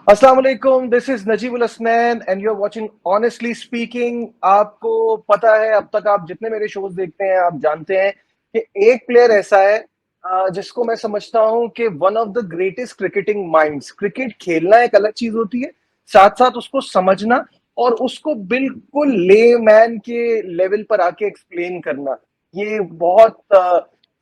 अस्सलाम वालेकुम, this is Najibul Hasnain and you are watching honestly speaking. आपको पता है, अब तक आप जितने मेरे शोज देखते हैं आप जानते हैं कि एक प्लेयर ऐसा है जिसको मैं समझता हूं कि one of the greatest cricketing minds. Cricket खेलना एक अलग चीज होती है, साथ साथ उसको समझना और उसको बिल्कुल लेमैन के लेवल पर आके एक्सप्लेन करना, ये बहुत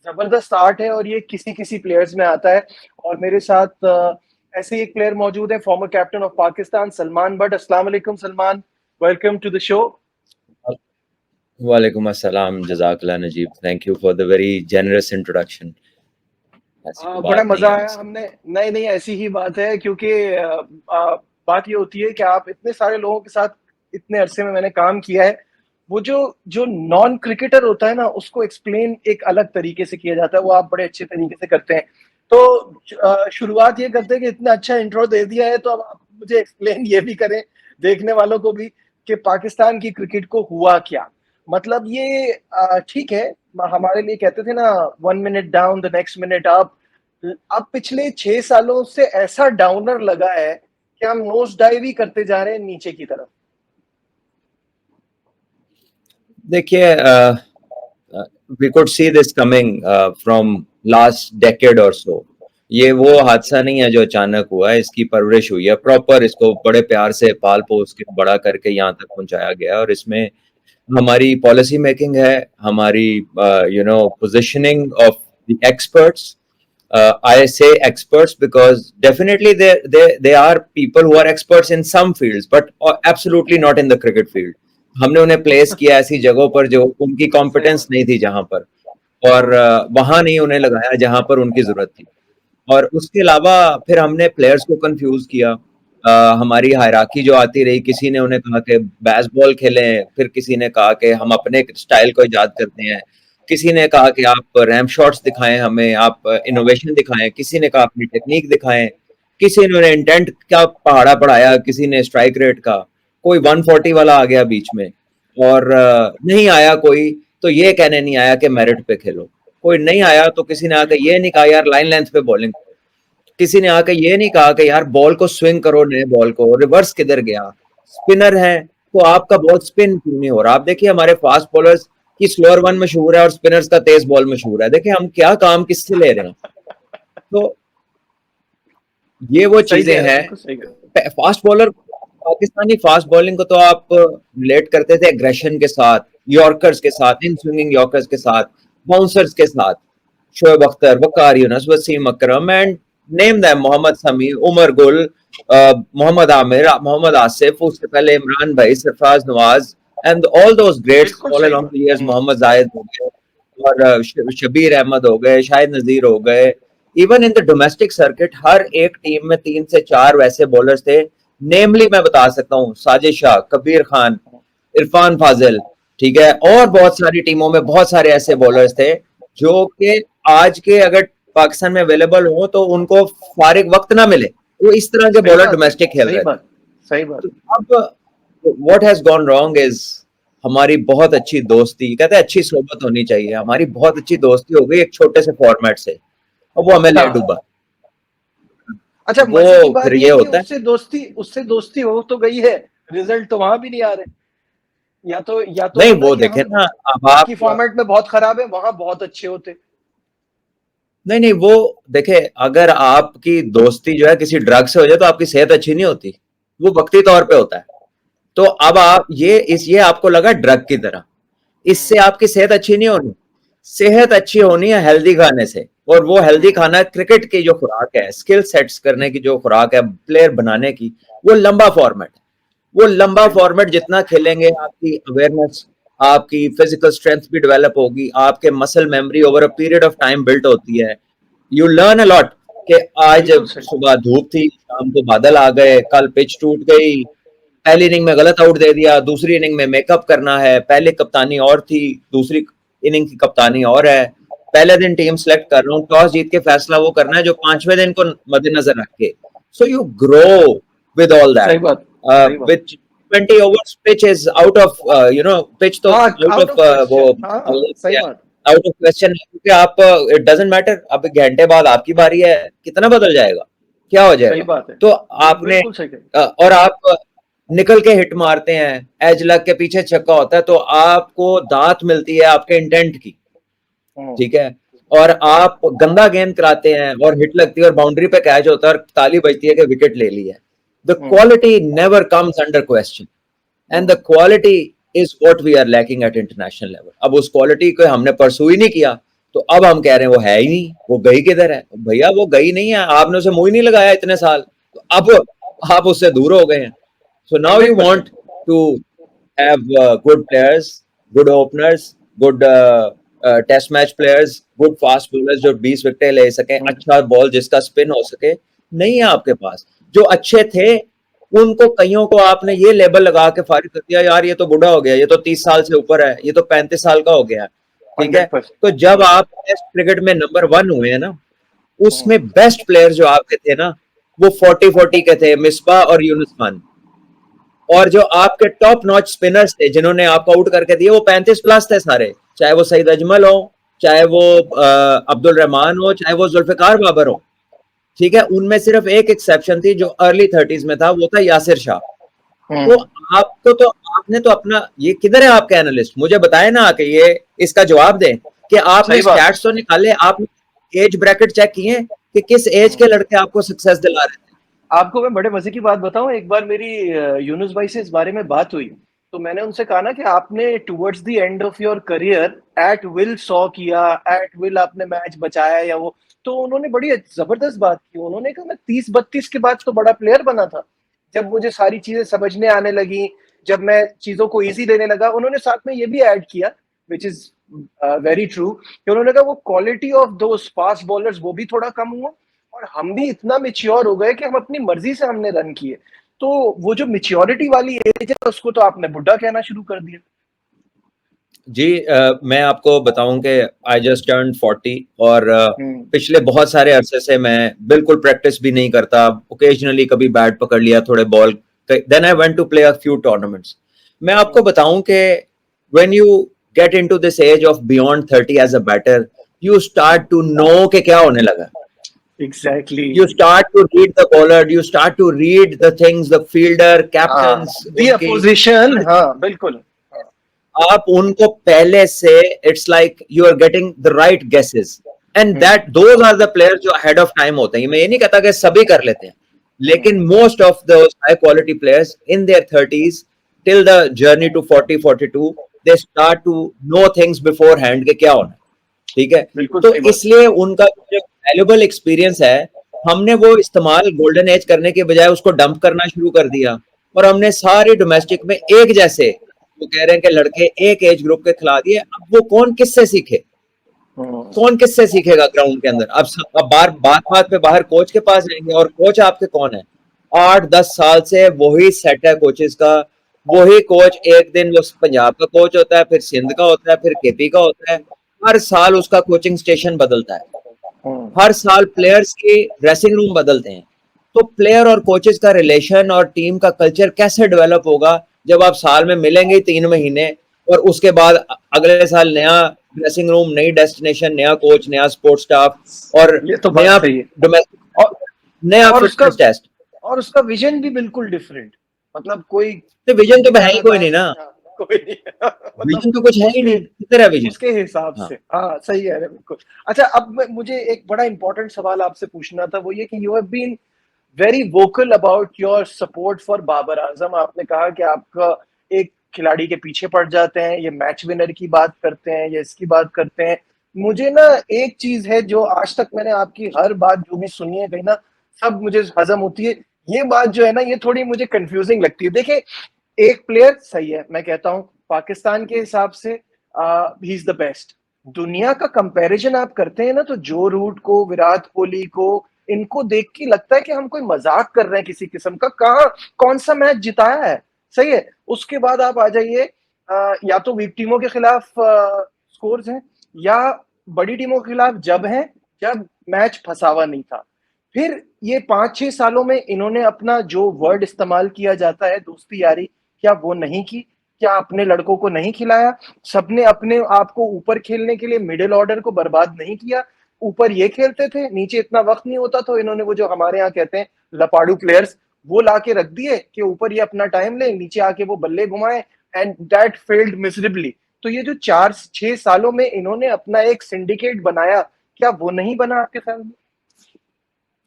जबरदस्त आर्ट है और ये किसी किसी प्लेयर्स में आता है। और मेरे साथ ऐसे ही एक प्लेयर मौजूद है, former captain of Pakistan Salman Butt. अस्सलाम वालेकुम Salman, welcome to the show. वालेकुम अस्सलाम, जज़ाकल्लाह Najib, thank you for the very generous introduction. ऐसी कोई बड़ा बात नहीं मजा है आया मुझसे। हमने। नहीं नहीं, ऐसी ही बात है क्योंकि बात ये होती है कि आप इतने सारे लोगों के साथ इतने अरसे में मैंने काम किया है। वो जो जो नॉन क्रिकेटर होता है ना, उसको एक्सप्लेन एक अलग तरीके से किया जाता है, वो आप बड़े अच्छे तरीके से करते हैं। तो शुरुआत ये करते हैं कि इतना अच्छा इंट्रो दे दिया है, तो अब आप मुझे एक्सप्लेन ये भी करें, देखने वालों को भी, कि पाकिस्तान की क्रिकेट को हुआ क्या। मतलब ये ठीक है, हमारे लिए कहते थे ना, 1 minute down the next minute up. अब पिछले 6 सालों से ऐसा डाउनर लगा है कि हम नोज डाइव ही करते जा रहे हैं नीचे की तरफ। देखिए, we could see this coming from last decade और सो। ये वो हादसा नहीं है जो अचानक हुआ है, इसकी परवरिश हुई है प्रॉपर, इसको बड़े प्यार से पाल पोस के बड़ा करके यहाँ तक पहुंचाया गया है। और इसमें हमारी पॉलिसी मेकिंग है, हमारी positioning of the experts. I say experts because definitely they are people who are experts in some fields, but absolutely not in the cricket field. हमने उन्हें प्लेस किया ऐसी जगहों पर जो उनकी सही कॉम्पिटेंस बात। नहीं थी जहां पर, और वहां नहीं उन्हें लगाया जहां पर उनकी जरूरत थी। और उसके अलावा फिर हमने प्लेयर्स को कंफ्यूज किया। हमारी हायरार्की जो आती रही, किसी ने उन्हें कहा कि बेसबॉल खेलें, फिर किसी ने कहा कि हम अपने स्टाइल को इजाद करते हैं, किसी ने कहा कि आप रैम्प शॉट्स दिखाएं हमें, आप इनोवेशन दिखाएं, किसी ने कहा अपनी टेक्निक दिखाएं, किसी ने उन्हें इंटेंट का पहाड़ा पढ़ाया, किसी ने स्ट्राइक रेट का, कोई 140 वाला आ गया बीच में। और नहीं आया कोई तो ये कहने नहीं आया कि मेरिट पे खेलो, कोई नहीं आया तो किसी ने आकर ये नहीं कहा यार लाइन लेंथ पे बॉलिंग, किसी ने आकर ये नहीं कहा कि यार बॉल को स्विंग करो, नए बॉल को रिवर्स किधर गया, स्पिनर है तो आपका बॉल स्पिन क्यों नहीं हो रहा। आप देखिए हमारे फास्ट बॉलर्स की स्लोअर वन मशहूर है और स्पिनर्स का तेज बॉल मशहूर है, देखिए हम क्या काम किससे ले रहे हैं। तो ये वो सही चीजें कह रहे हैं, हैं। बिल्कुल सही कह रहे हैं। Fast bowler, Pakistani fast bowling को तो आप रिलेट करते थे एग्रेशन के साथ, यॉर्कर्स के साथ, इन स्विंगिंग यॉर्कर्स के साथ, बाउंसर्स के साथ, शोएब अख्तर, वकार यूनस, वसीम अकरम एंड नेम दैम, मोहम्मद समी, उमर गुल, मोहम्मद आमिर, मोहम्मद आसिफ, उससे पहले इमरान भाई, Sarfaraz Nawaz and all those greats बिल्कुल ऑल सही अलोंग बात। द इयर्स, मोहम्मद जाहिद हो गए और शबीर अहमद हो गए, शाहिद नजीर हो गए। Even in the domestic circuit हर एक टीम में 3 से 4 वैसे बॉलर्स थे। नेमली मैं बता सकता हूँ, साजिद शाह, कबीर खान, इरफान फाजिल, ठीक है, और बहुत सारी टीमों में बहुत सारे ऐसे बॉलर्स थे जो कि आज के अगर पाकिस्तान में अवेलेबल हो तो उनको फारिग वक्त ना मिले, वो इस तरह के सही बॉलर बात है। डोमेस्टिक खेल सही रहे थे। बात। सही बात। तो अब what has gone wrong is हमारी बहुत अच्छी दोस्ती, कहते हैं अच्छी सोबत होनी चाहिए, हमारी बहुत अच्छी दोस्ती हो गई एक छोटे से फॉर्मेट से, और वो हमें ले हाँ। डूबा। अच्छा, वो मजे की फिर बात यह ये है कि होता है। उससे दोस्ती हो तो गई है, रिजल्ट तो वहां भी नहीं आ रहे। या तो नहीं होता वो कि देखे हम ना, अब एक आप, ही फॉर्मेट में बहुत खराब है, वहां बहुत अच्छे होते। नहीं नहीं वो देखे, अगर आपकी दोस्ती जो है किसी ड्रग से हो जाए तो आपकी सेहत अच्छी नहीं होती, वो वक्ती तौर पे होता है। तो अब आप ये आपको लगा ड्रग की तरह, इससे आपकी सेहत अच्छी नहीं होनी। सेहत अच्छी होनी है हेल्दी खाने से, और वो हेल्दी खाना क्रिकेट की जो खुराक है, स्किल सेट्स करने की जो खुराक है, प्लेयर बनाने की, वो लंबा फॉर्मेट है। वो लंबा सही बात। फॉर्मेट जितना खेलेंगे आपकी अवेयरनेस, आपकी फिजिकल स्ट्रेंथ भी डेवलप होगी, आपके muscle memory over a period of time built होती है। यू लर्न अ लॉट कि आज बिल्कुल सही। सुबह धूप थी, शाम को बादल आ गए, कल पिच टूट गई, पहली इनिंग में गलत आउट दे दिया, दूसरी इनिंग में मेकअप करना है, पहले कप्तानी और थी, दूसरी इनिंग की कप्तानी और है, पहले दिन टीम सेलेक्ट कर रहा हूँ, टॉस जीत के फैसला वो करना है जो 5वें दिन को मद्देनजर रख के। So you grow with all सही दैट, बात। सही बात। विच 20 overs pitch is out of pitch तो हाँ, out आउट of ऑफ वो क्वेश्चन। हाँ, सही बात। आउट ऑफ क्वेश्चन, क्योंकि आप इट डजंट मैटर, अब एक घंटे बाद आपकी बारी है, कितना बदल जाएगा। क्या हो सही जाएगा? बात है, तो आपने बिल्कुल सही कही। और आप निकल के हिट मारते हैं, एज लग के पीछे छक्का होता है, तो आपको दात मिलती है आपके इंटेंट की, हम्म, ठीक है? और आप गंदा गेंद कराते हैं और हिट लगती है और बाउंड्री पे कैच होता है और ताली बजती है कि विकेट ले लिया है। The hmm, quality never comes under question and the hmm, quality is what we are lacking at international level. अब उस क्वालिटी को हमने परसू ही नहीं किया, तो अब हम कह रहे हैं वो है ही नहीं, वो गई किधर है? भैया वो गई नहीं है, आपने उसे मुंह ही नहीं लगाया इतने साल, तो अब आप उससे दूर हो गए हैं। So now you want 100%। to have good players, good openers, good test match players, good fast bowlers जो 20 विकेटें ले सकें, अच्छा बॉल जिसका स्पिन हो सके, नहीं है आपके पास। जो अच्छे थे उनको कईयों को आपने ये लेबल लगा के फारिग कर दिया, यार ये तो बूढ़ा हो गया, ये तो 30 साल से ऊपर है, ये तो 35 साल का हो गया, ठीक है? 100%। तो जब आप टेस्ट क्रिकेट में नंबर 1 हुए हैं ना, उसमें बेस्ट प्लेयर जो आपके थे ना, वो 40-40 के थे, मिसबा और यूनुस खान। और जो आपके टॉप नॉच स्पिनर्स थे जिन्होंने आपको आउट करके दिए, वो 35 प्लस थे सारे, चाहे वो सईद अजमल हो, चाहे वो अब्दुल रहमान हो, चाहे वो जुल्फिकार बाबर हो, ठीक है? उनमें सिर्फ एक एक्सेप्शन थी जो अर्ली 30s में था, वो था यासिर शाह। तो आपको तो आपने तो अपना ये किधर है आपके एनालिस्ट? मुझे बताए ना आके, ये इसका जवाब दें कि आपने सही बात है। स्टैट्स तो निकाले, आपने एज ब्रैकेट चेक किए कि किस एज के लड़के आपको सक्सेस दिला रहे थे। आपको मैं बड़े मजे की बात बताऊं, एक बार मेरी यूनुस भाई से इस बारे में बात हुई, तो मैंने उनसे कहा ना कि आपने towards the end of your career at will 100 किया, एट विल आपने मैच बचाया या वो, तो उन्होंने बड़ी जबरदस्त बात की। उन्होंने कहा मैं 30-32 के बाद तो बड़ा प्लेयर बना था, जब मुझे सारी चीजें समझने आने लगी, जब मैं चीजों को इजी लेने लगा। उन्होंने साथ में ये भी ऐड किया, विच इज वेरी ट्रू, कि उन्होंने कहा वो quality of those fast bowlers वो भी थोड़ा कम हुआ, और हम भी इतना मेच्योर हो गए कि हम अपनी मर्जी से हमने रन किए। तो वो जो मेच्योरिटी वाली एज है उसको तो आपने बुढ़ा कहना शुरू कर दिया। जी मैं आपको बताऊं कि आई जस्ट टर्न 40 और हम्म, पिछले बहुत सारे अरसे से मैं बिल्कुल प्रैक्टिस भी नहीं करता, ओकेजनली कभी बैट पकड़ लिया, थोड़े ball, then I went to play a few tournaments. मैं आपको बताऊं कि when you get into this age of beyond 30 age a batter, you start to know कि क्या होने लगा। Exactly. You start to read the bowler, you start to read the things, the fielder, हाँ, captains, the उनकी opposition, हाँ बिल्कुल। हाँ, आप उनको पहले से, it's like you are getting the right guesses and hmm, that those are the players जो अहेड ऑफ टाइम होते हैं। मैं ये नहीं कहता कि सभी कर लेते हैं, हम्म, लेकिन most of those high quality players in their 30s till the journey to 40-42 they start to know things beforehand के क्या होना है, ठीक है? बिल्कुल तो सही बात। इसलिए उनका जो वैल्यूबल एक्सपीरियंस है, हमने वो इस्तेमाल गोल्डन एज करने के बजाय उसको डंप करना शुरू कर दिया, और हमने सारे डोमेस्टिक में एक जैसे, वो कह रहे हैं कि लड़के एक एज ग्रुप के खिला दिए। अब वो कौन किससे सीखे? हम्म, कौन किससे सीखेगा ग्राउंड के अंदर? अब बार बात बात पे बाहर कोच के पास जाएंगे, और कोच आपके कौन है? 8-10 साल से वही सेट है कोचेस का, वही कोच, एक दिन वो पंजाब का कोच होता है, फिर सिंध का होता है, फिर केपी का होता है, हर साल उसका कोचिंग स्टेशन बदलता है, हम्म, हर साल प्लेयर्स के ड्रेसिंग रूम बदलते हैं। तो प्लेयर और कोचेस का रिलेशन और टीम का कल्चर कैसे डेवलप होगा जब आप साल में मिलेंगे 3 महीने, और उसके बाद अगले साल नया ड्रेसिंग रूम, नई डेस्टिनेशन, नया कोच, नया स्पोर्ट्स स्टाफ, और ये तो बात नया सही है। डोमेस्टिक, और नया और उसका फिटनेस टेस्ट। और उसका विजन भी बिल्कुल डिफरेंट। मतलब कोई तो विजन तो क्या है ही रहा कोई था, नहीं ना, हाँ, कोई नहीं मतलब विजन तो कुछ है ही उसके नहीं, किधर है विजन? उसके हिसाब हाँ, से, हाँ सही है बिल्कुल। अच्छा, अब मुझे एक बड़ा इंपॉर्टेंट सवाल आपसे पूछना था, वो ये कि you have been very vocal about your support for Babar Azam. आपने कहा कि आपका एक खिलाड़ी के पीछे पड़ जाते हैं, ये मैच विनर की बात करते हैं, ये इसकी बात करते हैं। मुझे ना एक चीज है जो आज तक मैंने आपकी हर बात जो भी सुनी है कहीं ना, सब मुझे हजम होती है। ये बात जो है ना, ये थोड़ी मुझे कंफ्यूजिंग लगती है। देखिए, एक प्लेयर सही है, मैं कहता हूं पाकिस्तान के हिसाब से ही इज द बेस्ट। दुनिया का कंपैरिजन आप करते हैं ना, तो जो रूट को, विराट कोहली को, इनको देख के लगता है कि हम कोई मजाक कर रहे हैं किसी किस्म का। कहाँ, कौन सा मैच जिताया है? सही है। उसके बाद आप आ जाइए, या तो वीक टीमों के खिलाफ स्कोर्स हैं, या बड़ी टीमों के खिलाफ जब हैं, जब मैच फंसावा नहीं था। फिर ये 5-6 सालों में इन्होंने अपना जो वर्ड इस्तेमाल किया जाता है, दोस्ती यारी, क्या वो नहीं की? क्या अपने लड़कों को नहीं खिलाया? सबने अपने आप को ऊपर खेलने के लिए मिडिल ऑर्डर को बर्बाद नहीं किया? ऊपर ये खेलते थे, नीचे इतना वक्त नहीं होता, तो इन्होंने वो जो हमारे यहाँ कहते हैं लपाड़ू प्लेयर्स, वो लाके रख दिए कि ऊपर ये अपना टाइम ले, नीचे आके वो बल्ले घुमाए, एंड दैट फेल्ड मिजरेबली। तो ये जो 4-6 सालों में इन्होंने अपना एक सिंडिकेट बनाया, क्या वो नहीं बना आपके ख्याल में?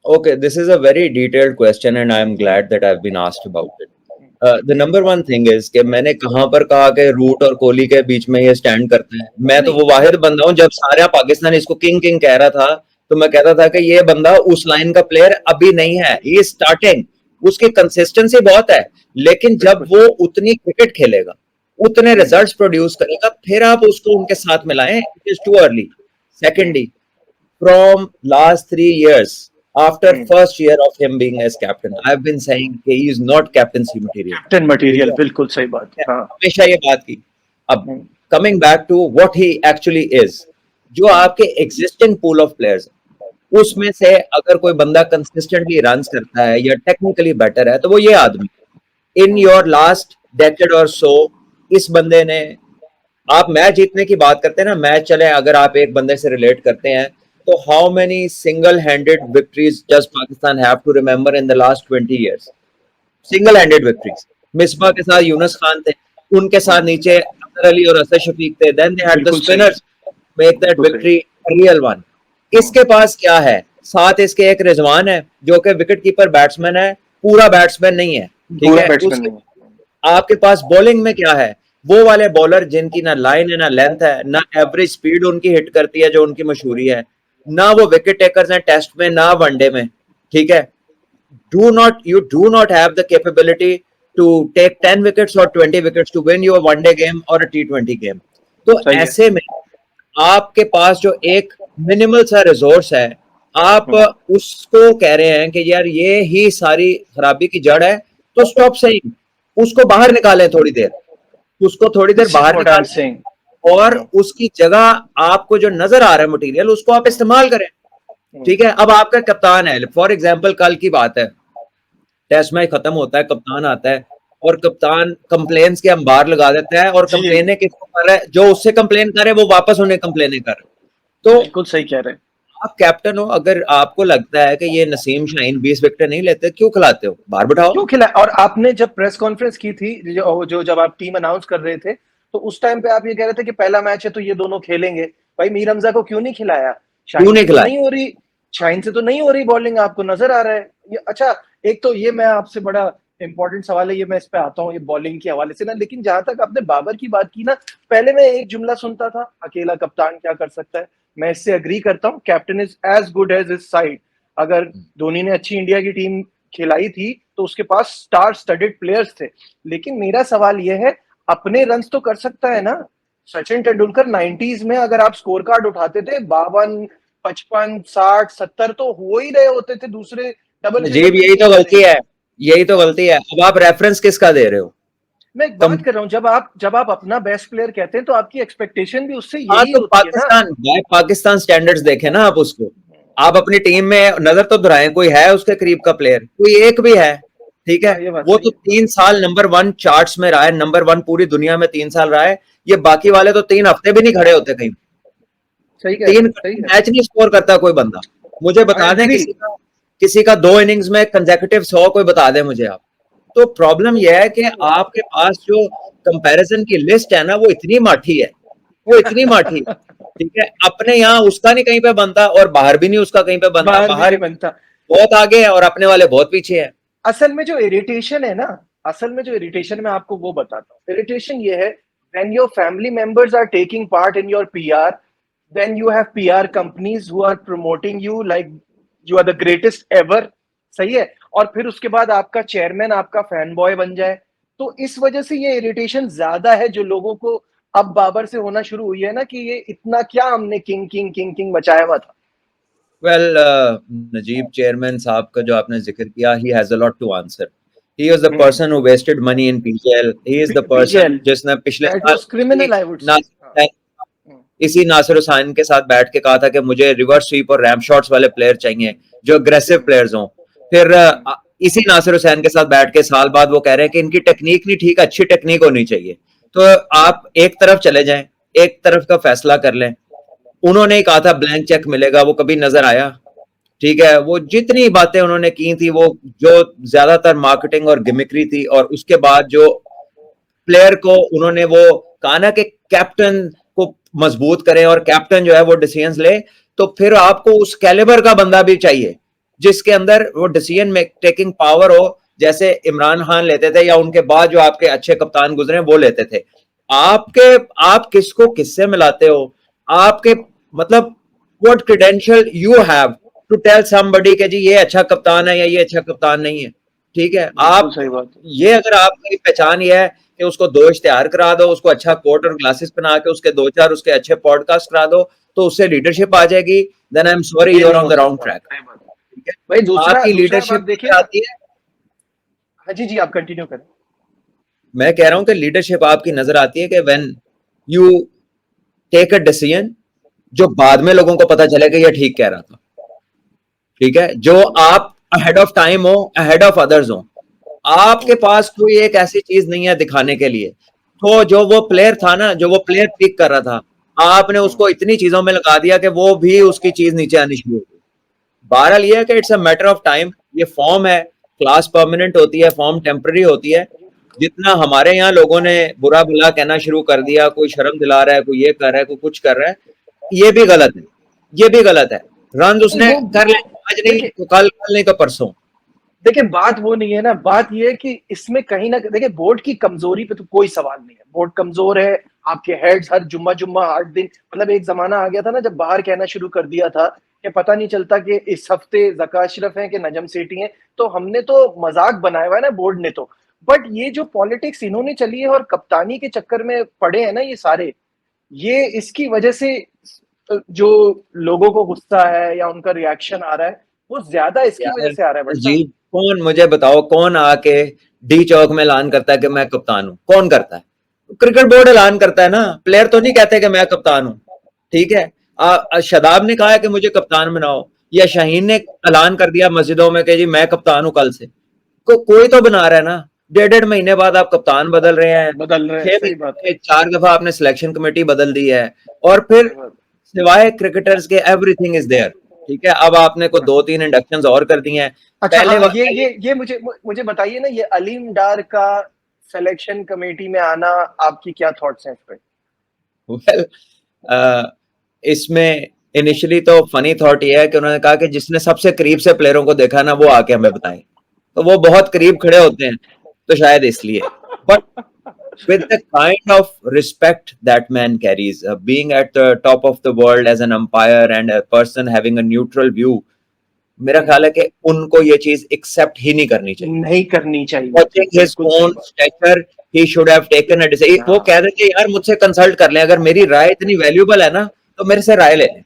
Okay, this is a very detailed question and I am glad that I've been asked about it. The number one thing is कि मैंने कहाँ पर कहा कि रूट और कोहली के बीच में ये स्टैंड करते हैं। मैं तो वो वाहिद बंदा हूँ, जब सारा पाकिस्तान इसको किंग किंग कह रहा था तो मैं कहता था कि ये बंदा उस लाइन का प्लेयर अभी नहीं है, ही इज स्टार्टिंग, उसकी कंसिस्टेंसी बहुत है, लेकिन जब वो उतनी क्रिकेट खेलेगा, उतने रिजल्ट्स प्रोड्यूस करेगा, फिर आप उसको उनके साथ मिलाएं, it is too early. Secondly, from last 3 years, after first year of him being as captain, I've been saying he is not captaincy material. Captain material, बिल्कुल सही बात है। हाँ, हमेशा ये बात की। अब coming back to what he actually is, जो आपके existing pool of players, उसमें से अगर कोई बंदा consistently runs करता है या technically better है, तो वो ये आदमी। In your last decade or so, इस बंदे ने, आप मैच जीतने की बात करते हैं ना, मैच चले, अगर आप एक बंदे से रिलेट करते हैं तो how many single handed victories does Pakistan have to remember in the last 20 years? Single handed victories. Misbah के साथ यूनुस खान थे, उनके साथ नीचे अख्तर अली और असद शफीक थे, then they had the spinners make that victory real one. इसके पास क्या है? साथ इसके एक रिजवान है जो कि विकेट कीपर बैट्समैन है, पूरा बैट्समैन नहीं है, ठीक है। आपके पास बॉलिंग में क्या है? वो वाले बॉलर जिनकी ना लाइन है ना लेंथ है, ना एवरेज स्पीड उनकी हिट करती है जो उनकी मशहूरी है, ना वो विकेट टेकर्स हैं टेस्ट में ना वनडे में, ठीक है। you do not have the capability to take 10 wickets or 20 wickets to win your one day game or a T20 game. तो ऐसे में आपके पास जो एक मिनिमल सा रिसोर्स है, आप उसको कह रहे हैं कि यार ये ही सारी खराबी की जड़ है, तो स्टॉप सेइंग, उसको बाहर निकालें थोड़ी देर, उसको थोड़ी देर बाहर निकालें और उसकी जगह आपको जो नजर आ रहा है मटेरियल, उसको आप इस्तेमाल करें, ठीक है। अब आपका कप्तान है, फॉर एग्जांपल कल की बात है, टेस्ट मैच खत्म होता है, कप्तान आता है और कप्तान कंप्लेन्स के अंबार लगा देता है, और कंप्लेने किसको कर रहा है? जो उससे कंप्लेन करे वो वापस उन्हें कंप्लेने कर। तो बिल्कुल सही कह रहे हैं आप, कैप्टन हो, अगर आपको लगता है कि ये नसीम शाहीन 20 विकेट नहीं लेते, क्यों खिलाते हो? बाहर बिठाओ, क्यों खिलाए? और आपने जब प्रेस कॉन्फ्रेंस की थी, जो जब आप टीम अनाउंस कर रहे थे, तो उस टाइम पे आप ये कह रहे थे कि पहला मैच है तो ये दोनों खेलेंगे। भाई मीर हमजा को क्यों नहीं खिलाया? क्यों नहीं खिलाया? नहीं हो रही, शाहीन से तो नहीं हो रही बॉलिंग, आपको नजर आ रहा है ये। अच्छा, एक तो ये मैं आपसे बड़ा इंपॉर्टेंट सवाल है ये, मैं इस पे आता हूँ ये बॉलिंग के हवाले से ना, लेकिन जहां तक आपने बाबर की बात की ना, पहले मैं एक जुमला सुनता था, अकेला कप्तान क्या कर सकता है। मैं इससे अग्री करता हूँ, captain is as good as his side. अगर धोनी ने अच्छी इंडिया की टीम खिलाई थी तो उसके पास स्टार स्टडेड प्लेयर्स थे, लेकिन मेरा सवाल यह है, अपने रन्स तो कर सकता है ना। सचिन तेंदुलकर 90s में अगर आप स्कोर कार्ड उठाते थे, 52, 55, 60, 70 तो हो ही रहे होते थे दूसरे डबल। यही तो गलती है, यही तो गलती है। अब आप रेफरेंस किसका दे रहे हो? मैं एक बात कर रहा हूँ, जब आप अपना बेस्ट प्लेयर कहते हैं तो आपकी एक्सपेक्टेशन भी उससे यही तो होती है ना। पाकिस्तान स्टैंडर्ड्स देखें ना आप, उसको आप अपनी टीम में नजर तो दोहराएं, कोई है उसके करीब का प्लेयर? कोई एक भी है? ठीक है, वो तो 3 साल नंबर 1 चार्ट्स में रहा है, नंबर 1 पूरी दुनिया में 3 साल रहा है। ये बाकी वाले तो 3 हफ्ते भी नहीं खड़े होते कहीं। सही है, 3 मैच नहीं स्कोर करता कोई बंदा। मुझे बता दें किसी का 2 इनिंग्स में कंसेक्यूटिव 100 कोई बता दे मुझे आप। तो प्रॉब्लम यह है कि आपके पास जो कंपैरिजन की लिस्ट है ना, वो इतनी माठी है, वो इतनी माठी है, ठीक है। अपने यहाँ उसका नहीं कहीं पे बनता और बाहर भी नहीं उसका कहीं पे बनता, बाहर बनता बहुत आगे है और अपने वाले बहुत पीछे है। असल में जो इरिटेशन है ना, मैं आपको वो बताता हूँ। इरिटेशन ये है, when your family members are taking part in your PR, then you have PR companies who are promoting you like you are the greatest ever, सही है, और फिर उसके बाद आपका चेयरमैन आपका फैन बॉय बन जाए। तो इस वजह से ये इरिटेशन ज्यादा है जो लोगों को अब बाबर से होना शुरू हुई है ना, कि ये इतना क्या हमने किंग बचाया हुआ था। Well, नजीब चेयरमैन साहब का जो आपने जिक्र किया, he has a lot to answer. He was the person who wasted money in PGL. He is the person जिसने पिछले साल इसी नासिर हुसैन के साथ बैठ के कहा था कि मुझे रिवर्स स्वीप और रैम शॉट्स वाले प्लेयर चाहिए जो अग्रेसिव प्लेयर्स हों। फिर इसी नासिर हुसैन के साथ बैठ के साल बाद वो कह रहे हैं कि इनकी टेक्निक नहीं ठीक, अच्छी टेक्निक होनी चाहिए। तो आप एक तरफ चले जाएं, एक तरफ का फैसला कर लें, उन्होंने ही कहा था ब्लैंक चेक मिलेगा, वो कभी नजर आया? ठीक है, वो जितनी बातें उन्होंने की थी वो जो ज्यादातर मार्केटिंग और गिमिक्री थी, और उसके बाद जो प्लेयर को उन्होंने वो कहा ना कि कैप्टन को मजबूत करें और कैप्टन जो है वो डिसीजंस ले, तो फिर आपको उस कैलिबर का बंदा भी चाहिए जिसके अंदर वो डिसीजन टेकिंग पावर हो, जैसे इमरान खान लेते थे या उनके बाद जो आपके अच्छे कप्तान गुजरे वो लेते थे। आप किसको किससे मिलाते हो? आपके मतलब what credential you have to tell somebody के जी ये अच्छा कप्तान है या ये अच्छा कप्तान नहीं है? ठीक है, बिल्कुल आप सही बात है। ये अगर आपकी पहचान ये है कि उसको 2 इश्तिहार करा दो, उसको अच्छा कोट और ग्लासेस पहना के उसके 2-4 उसके अच्छे पॉडकास्ट करा दो, तो उससे लीडरशिप आ जाएगी, देन आई एम सॉरी ये यू आर नहीं ऑन हो द रॉन्ग सकता, ट्रैक। सही बात है। ठीक है? भाई दूसरा आपकी दूसरा बात लीडरशिप देखिए, आती है, हाँ जी, जी आप कंटिन्यू करें। मैं कह रहा हूं कि लीडरशिप आपकी नजर आती है कि when you take a decision जो बाद में लोगों को पता चले कि ये ठीक कह रहा था। ठीक है, जो आप अहेड ऑफ टाइम हो, अहेड ऑफ अदर्स हो, आपके पास कोई एक ऐसी चीज नहीं है दिखाने के लिए। तो जो वो प्लेयर था ना, जो वो प्लेयर पिक कर रहा था, आपने उसको इतनी चीजों में लगा दिया कि वो भी उसकी चीज नीचे आनी शुरू हो गई। बहरहाल ये है कि it's a matter of time. ये फॉर्म है, क्लास परमानेंट होती है, फॉर्म टेम्पररी होती है। जितना हमारे यहाँ लोगों ने बुरा भला कहना शुरू कर दिया, कोई शर्म दिला रहा है, कोई ये कर रहा है, कोई कुछ कर रहा है, ये भी गलत है, ये भी गलत है। रन उसने वो कर ले, आज नहीं देखिए, तो कल, कल नहीं तो परसों। देखिए बात वो नहीं है ना, बात ये है कि इसमें कहीं ना देखिए बोर्ड की कमजोरी पे तो कोई सवाल नहीं है, बोर्ड कमजोर है। आपके हेड्स हर जुम्मा जुम्मा 8 दिन, मतलब एक जमाना आ गया था ना जब बाहर कहना शुरू कर दिया था कि पता नहीं चलता कि इस हफ्ते जका अशरफ है कि नजम सेठी है, तो हमने तो मजाक बनाया हुआ है ना बोर्ड ने तो। बट ये जो पॉलिटिक्स इन्होंने चली है और कप्तानी के चक्कर में पड़े हैं ना ये सारे, ये इसकी वजह से जो लोगों को गुस्सा है या उनका रिएक्शन आ रहा है वो ज्यादा इसकी वजह यार से आ रहा है भाई जी, साहब। कौन मुझे बताओ, कौन आके डी चौक में ऐलान करता है कि मैं कप्तान हूं? कौन करता है? क्रिकेट बोर्ड ऐलान करता है ना, प्लेयर तो नहीं कहते कि मैं कप्तान हूं। ठीक है, शदाब ने कहा है कि मुझे कप्तान बनाओ, या शाहीन ने ऐलान कर दिया मस्जिदों में कि जी मैं कप्तान हूं कल से। कोई तो बना रहा है ना। 1.5 महीने बाद आप कप्तान बदल रहे हैं, बदल रहे हैं, छह सही बात महीने में 4 दफा आपने सिलेक्शन कमेटी बदल दी है, और फिर है। सिवाय क्रिकेटर्स के एवरीथिंग इज देयर। ठीक है, अब आपने को 2-3 इंडक्शन और कर दिए हैं। अच्छा पहले हाँ, पहले ये मुझे बताइए ना, ये अलीम डार का सिलेक्शन कमेटी में आना, आपकी क्या थॉट्स हैं इस पे? वेल इसमें इनिशियली तो फनी थॉट ये है कि उन्होंने कहा कि जिसने सबसे करीब से प्लेयरों को देखा ना वो आके हमें बताएं, तो वो बहुत करीब खड़े होते हैं, तो शायद इसलिए। But with the kind of respect that man carries, being at the top of the world as an umpire and a person having a neutral view, मेरा ख्याल है कि उनको ये चीज एक्सेप्ट ही नहीं करनी चाहिए। नहीं करनी चाहिए थी, Watching his बिल्कुल सही own बात। stature, he should have taken a decision। वो हाँ, कह देते यार मुझसे कंसल्ट कर लें, अगर मेरी राय इतनी वैल्यूबल है ना तो मेरे से राय ले लें।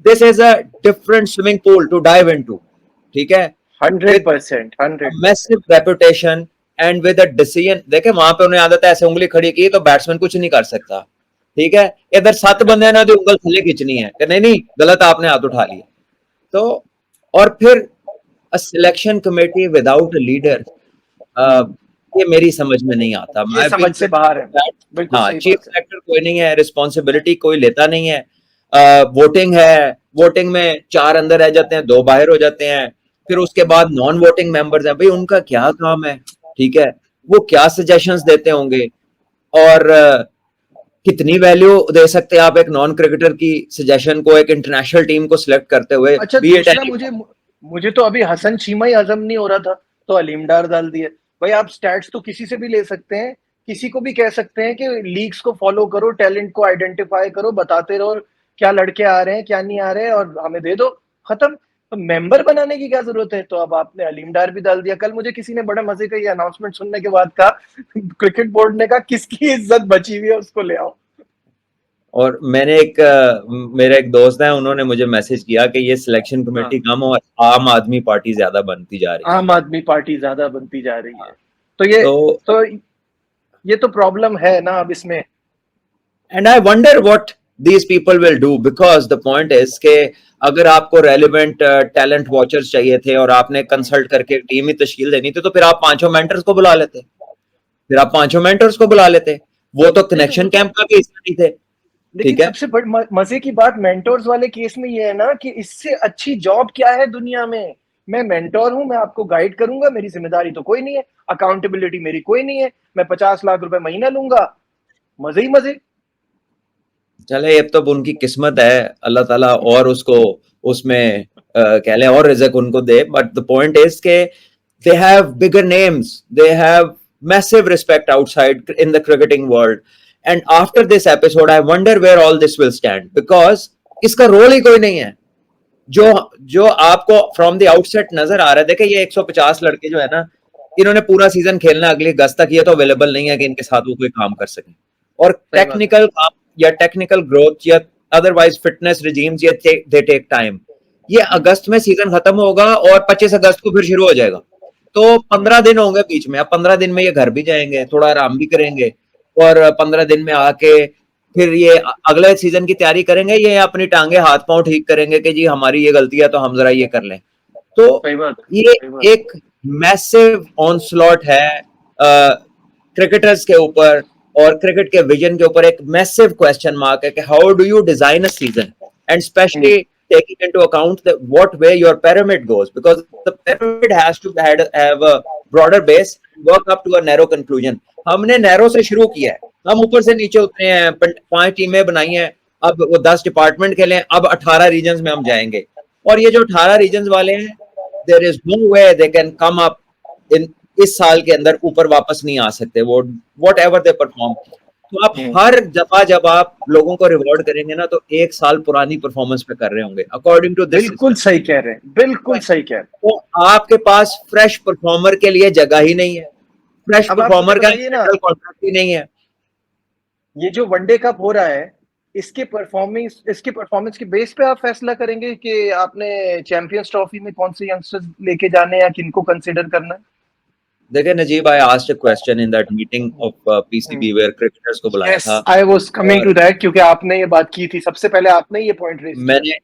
This is a different swimming pool to dive into. ठीक है, with 100%, a 100%। massive reputation and with a decision। देखे वहां पे उन्हें आदत है ऐसे उंगली खड़ी की तो बैट्समैन कुछ नहीं कर सकता। ठीक है, इधर 7 बंदे ना जो उंगल थले खींचनी है कि नहीं नहीं गलत आपने हाथ उठा लिया। तो और फिर a selection committee without a leader, ये मेरी समझ में नहीं आता। ये आई फील समझ से बाहर है, बिल्कुल हाँ, सही चीफ बात है। सेलेक्टर कोई नहीं है, रिस्पॉन्सिबिलिटी कोई लेता नहीं है। वोटिंग है, वोटिंग में 4 अंदर रह जाते हैं, 2 बाहर हो जाते हैं। फिर उसके बाद नॉन वोटिंग मेंबर्स हैं, भाई उनका क्या काम है? ठीक है, वो क्या सजेशंस देते होंगे, और कितनी वैल्यू दे सकते हैं आप एक नॉन क्रिकेटर की सजेशन को एक इंटरनेशनल टीम को सिलेक्ट करते हुए, अच्छा बी इट दूसरा, एनी। मुझे तो अभी हसन चीमा ही हजम नहीं हो रहा था, तो अलीम डार डाल दिए। भाई आप स्टैट्स तो किसी से भी ले सकते हैं, किसी को भी कह सकते हैं कि लीग्स को फॉलो करो, टैलेंट को आइडेंटिफाई करो, बताते रहो क्या लड़के आ रहे हैं क्या नहीं आ रहे हैं और हमें दे दो, खत्म। तो मेंबर बनाने की क्या जरूरत है? तो अब आपने अलीम डार भी डाल दिया। कल मुझे किसी ने बड़ा मजे का ये अनाउंसमेंट सुनने के बाद कहा, क्रिकेट बोर्ड ने कहा किसकी इज्जत बची हुई है उसको ले आओ। और मैंने मेरा एक दोस्त है, उन्होंने मुझे मैसेज किया कि ये सिलेक्शन कमेटी हाँ, कम और आम आदमी पार्टी ज्यादा बनती जा रही है। आम आदमी पार्टी ज्यादा बनती जा रही है। हाँ, तो ये तो तो ये तो प्रॉब्लम है ना अब इसमें। And I wonder what these people will do, because the point is के अगर आपको रेलिवेंट टैलेंट वॉचर्स चाहिए थे और आपने कंसल्ट करके टीम ही तश्कील देनी थी, तो फिर आप 5 मेंटर्स को बुला लेते। फिर आप 5 मेंटर्स को बुला लेते, वो तो नहीं तो वो कनेक्शन तो कैंप का भी हिस्सा नहीं थे। लेकिन ठीक है, सबसे मजे की बात मेंटोर्स वाले केस में ये है ना कि इससे अच्छी जॉब क्या है दुनिया में। मैं मेंटोर हूं, मैं आपको गाइड करूंगा, मेरी जिम्मेदारी तो कोई नहीं है, अकाउंटेबिलिटी मेरी कोई नहीं है, मैं 50 लाख रुपए महीना लूंगा, मजे ही मजे। चले ये तो उनकी किस्मत है, अल्लाह ताला और उसको उसमें कह लें और रिज़्क उनको दे, बट द पॉइंट इज के they have bigger names, they have massive respect outside in the cricketing world, and after this episode I wonder where all this will stand, because इसका रोल ही कोई नहीं है जो जो आपको फ्रॉम द आउटसेट नजर आ रहा है। देखिए ये 150 लड़के जो है ना, इन्होंने पूरा सीजन खेलना अगली अगस्त तक, ये तो अवेलेबल नहीं है कि इनके साथ वो कोई काम कर सके, और सही बात है। टेक्निकल या टेक्निकल ग्रोथ या अदरवाइज फिटनेस रिजीम्स ये दे टेक टाइम। ये अगस्त में सीजन खत्म होगा और 25 अगस्त को फिर शुरू हो जाएगा, तो 15 दिन होंगे बीच में। अब 15 दिन में ये घर भी जाएंगे, थोड़ा आराम भी करेंगे, और 15 दिन में आके फिर ये अगले सीजन की तैयारी करेंगे, ये अपनी टांगे हाथ पांव ठीक करेंगे कि जी हमारी ये गलती है तो हम जरा ये कर लें। तो सही बात है, ये सही बात है। एक मैसिव ऑनस्लॉट है क्रिकेटर्स के ऊपर और क्रिकेट के विजन के ऊपर, एक मैसिव क्वेश्चन मार्क है कि how do you design a season, and specially taking into account that what way your pyramid goes, because the pyramid has to have a broader base, work up to a narrow conclusion. हमने narrow से शुरू किया है, हम ऊपर से नीचे उतरे हैं, 5 टीमें बनाई हैं, अब वो 10 डिपार्टमेंट खेले, अब 18 रीजन्स में हम जाएंगे, और ये जो 18 रीजन्स वाले हैं, there is no way they can come up in इस साल के अंदर ऊपर वापस नहीं आ सकते वो, वॉट एवर दे परफॉर्म। तो आप हर दफा जब आप लोगों को रिवॉर्ड करेंगे ना, तो 1 साल पुरानी परफॉर्मेंस पे कर रहे होंगे अकॉर्डिंग टू दिस। बिल्कुल सही कह रहे हैं, बिल्कुल सही कह रहे हैं। तो आपके पास फ्रेश परफॉर्मर के लिए जगह ही नहीं है, फ्रेश अब आप मुझे परफॉर्मर का बताइए ना, कॉन्ट्रैक्ट ही नहीं है। ये जो वनडे कप हो रहा है, इसके परफॉर्मेंस के बेस पे आप फैसला करेंगे कि आपने चैंपियंस ट्रॉफी में कौन से यंगस्टर्स लेके जाने या किनको कंसीडर करना है। देखिए Najeeb, I asked a question in that meeting of PCB where cricketers को बुलाया यस, था, आई वाज कमिंग और टू दैट, क्योंकि आपने ये बात की थी, सबसे पहले आपने ये पॉइंट रेज किया। मैंने